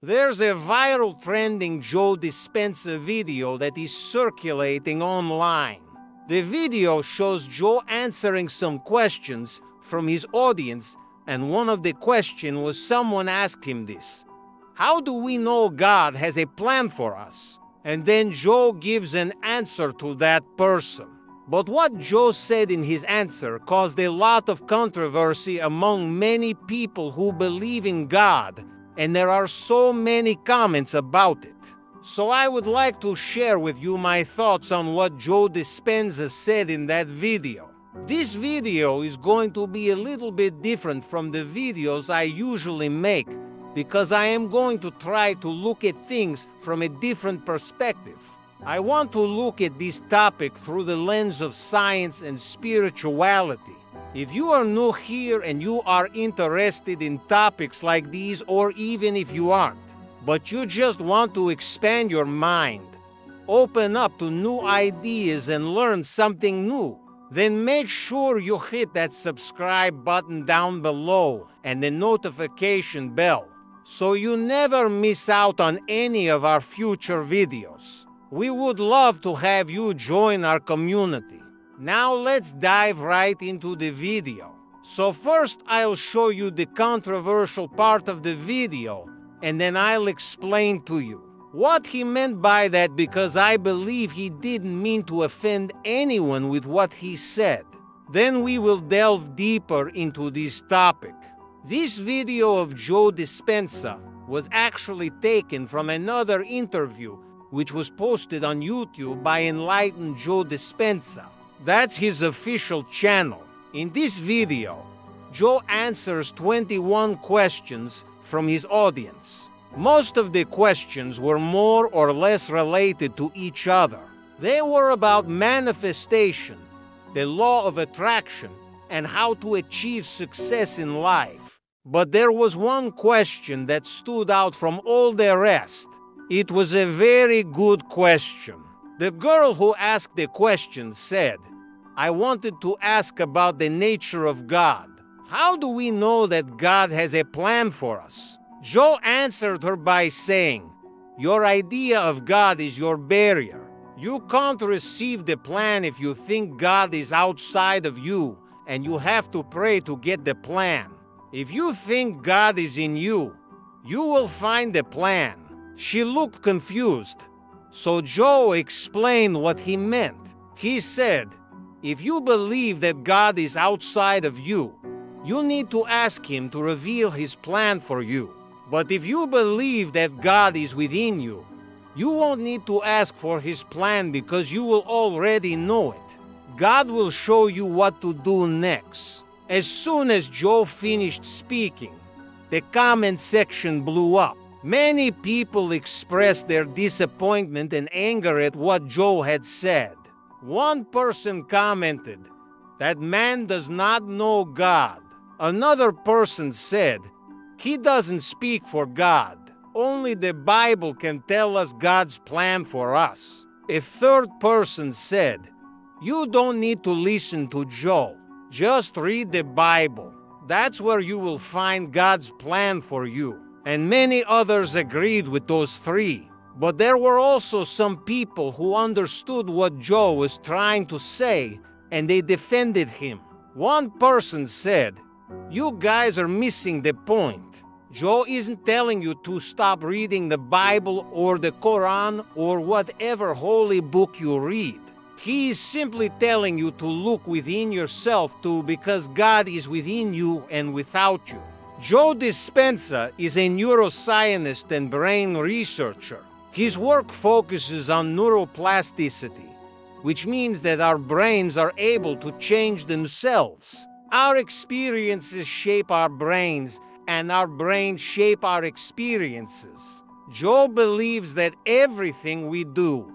There's a viral trending Joe Dispenza video that is circulating online. The video shows Joe answering some questions from his audience, and one of the questions was someone asked him this: how do we know God has a plan for us? And then Joe gives an answer to that person. But what Joe said in his answer caused a lot of controversy among many people who believe in God, and there are so many comments about it. So I would like to share with you my thoughts on what Joe Dispenza said in that video. This video is going to be a little bit different from the videos I usually make, because I am going to try to look at things from a different perspective. I want to look at this topic through the lens of science and spirituality. If you are new here and you are interested in topics like these, or even if you aren't, but you just want to expand your mind, open up to new ideas and learn something new, then make sure you hit that subscribe button down below and the notification bell, so you never miss out on any of our future videos. We would love to have you join our community. Now let's dive right into the video. So first I'll show you the controversial part of the video, and then I'll explain to you what he meant by that, because I believe he didn't mean to offend anyone with what he said. Then we will delve deeper into this topic. This video of Joe Dispenza was actually taken from another interview which was posted on YouTube by Enlightened Joe Dispenza. That's his official channel. In this video, Joe answers 21 questions from his audience. Most of the questions were more or less related to each other. They were about manifestation, the law of attraction, and how to achieve success in life. But there was one question that stood out from all the rest. It was a very good question. The girl who asked the question said, "I wanted to ask about the nature of God. How do we know that God has a plan for us?" Joe answered her by saying, "Your idea of God is your barrier. You can't receive the plan if you think God is outside of you, and you have to pray to get the plan. If you think God is in you, you will find the plan." She looked confused, so Joe explained what he meant. He said, "If you believe that God is outside of you, you need to ask Him to reveal His plan for you. But if you believe that God is within you, you won't need to ask for His plan because you will already know it. God will show you what to do next." As soon as Joe finished speaking, the comment section blew up. Many people expressed their disappointment and anger at what Joe had said. One person commented, "That man does not know God." Another person said, "He doesn't speak for God. Only the Bible can tell us God's plan for us." A third person said, "You don't need to listen to Joe. Just read the Bible. That's where you will find God's plan for you." And many others agreed with those three. But there were also some people who understood what Joe was trying to say, and they defended him. One person said, "You guys are missing the point. Joe isn't telling you to stop reading the Bible or the Quran or whatever holy book you read. He is simply telling you to look within yourself too, because God is within you and without you." Joe Dispenza is a neuroscientist and brain researcher. His work focuses on neuroplasticity, which means that our brains are able to change themselves. Our experiences shape our brains, and our brains shape our experiences. Joe believes that everything we do,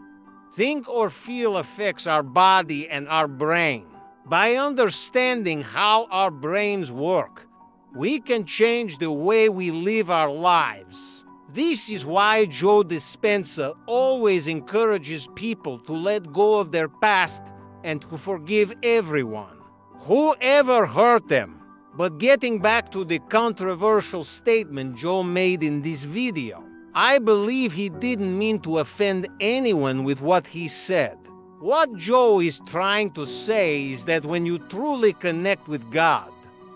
think or feel affects our body and our brain. By understanding how our brains work, we can change the way we live our lives. This is why Joe Dispenza always encourages people to let go of their past and to forgive everyone, whoever hurt them. But getting back to the controversial statement Joe made in this video, I believe he didn't mean to offend anyone with what he said. What Joe is trying to say is that when you truly connect with God,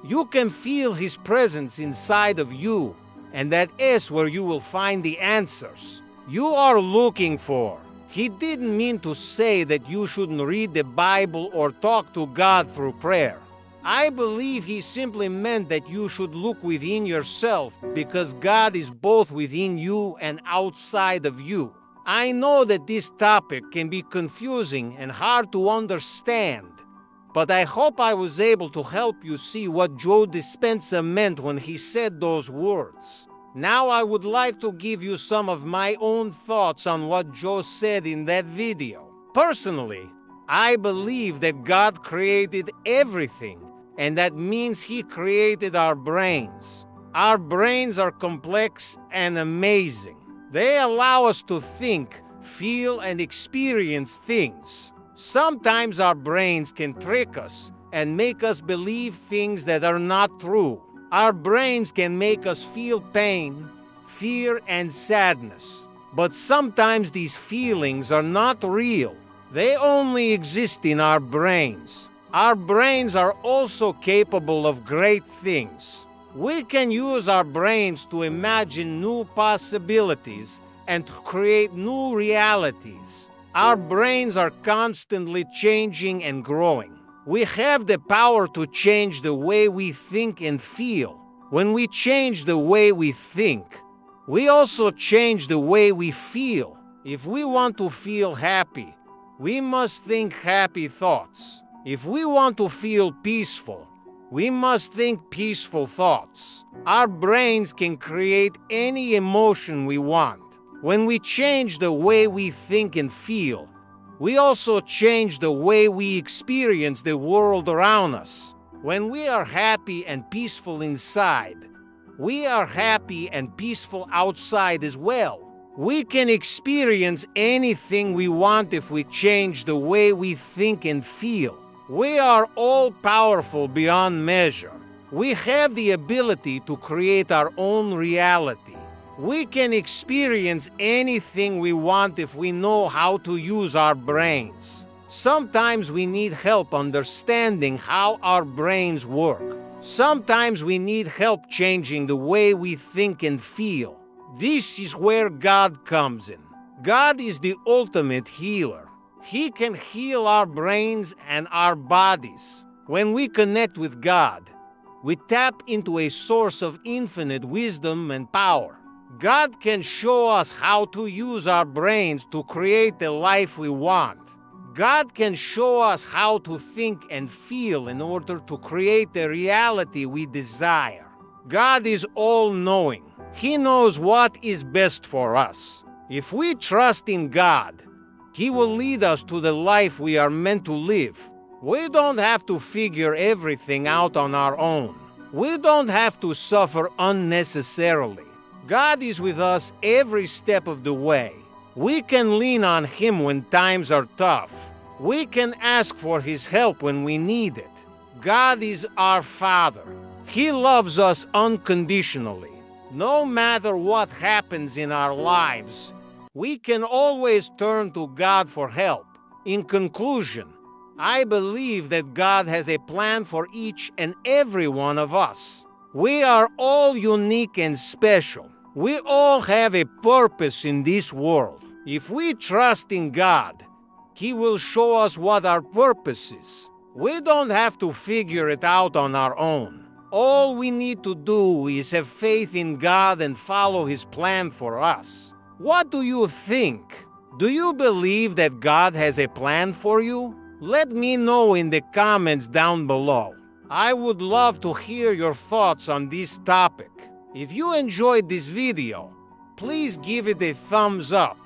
you can feel His presence inside of you, and that is where you will find the answers you are looking for. He didn't mean to say that you shouldn't read the Bible or talk to God through prayer. I believe he simply meant that you should look within yourself, because God is both within you and outside of you. I know that this topic can be confusing and hard to understand, but I hope I was able to help you see what Joe Dispenza meant when he said those words. Now I would like to give you some of my own thoughts on what Joe said in that video. Personally, I believe that God created everything, and that means He created our brains. Our brains are complex and amazing. They allow us to think, feel, and experience things. Sometimes our brains can trick us and make us believe things that are not true. Our brains can make us feel pain, fear, and sadness. But sometimes these feelings are not real. They only exist in our brains. Our brains are also capable of great things. We can use our brains to imagine new possibilities and to create new realities. Our brains are constantly changing and growing. We have the power to change the way we think and feel. When we change the way we think, we also change the way we feel. If we want to feel happy, we must think happy thoughts. If we want to feel peaceful, we must think peaceful thoughts. Our brains can create any emotion we want. When we change the way we think and feel, we also change the way we experience the world around us. When we are happy and peaceful inside, we are happy and peaceful outside as well. We can experience anything we want if we change the way we think and feel. We are all powerful beyond measure. We have the ability to create our own reality. We can experience anything we want if we know how to use our brains. Sometimes we need help understanding how our brains work. Sometimes we need help changing the way we think and feel. This is where God comes in. God is the ultimate healer. He can heal our brains and our bodies. When we connect with God, we tap into a source of infinite wisdom and power. God can show us how to use our brains to create the life we want. God can show us how to think and feel in order to create the reality we desire. God is all-knowing. He knows what is best for us. If we trust in God, He will lead us to the life we are meant to live. We don't have to figure everything out on our own. We don't have to suffer unnecessarily. God is with us every step of the way. We can lean on Him when times are tough. We can ask for His help when we need it. God is our Father. He loves us unconditionally. No matter what happens in our lives, we can always turn to God for help. In conclusion, I believe that God has a plan for each and every one of us. We are all unique and special. We all have a purpose in this world. If we trust in God, He will show us what our purpose is. We don't have to figure it out on our own. All we need to do is have faith in God and follow His plan for us. What do you think? Do you believe that God has a plan for you? Let me know in the comments down below. I would love to hear your thoughts on this topic. If you enjoyed this video, please give it a thumbs up.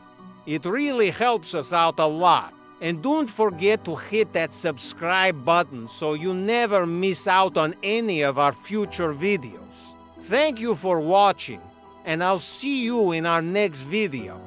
It really helps us out a lot. And don't forget to hit that subscribe button so you never miss out on any of our future videos. Thank you for watching, and I'll see you in our next video.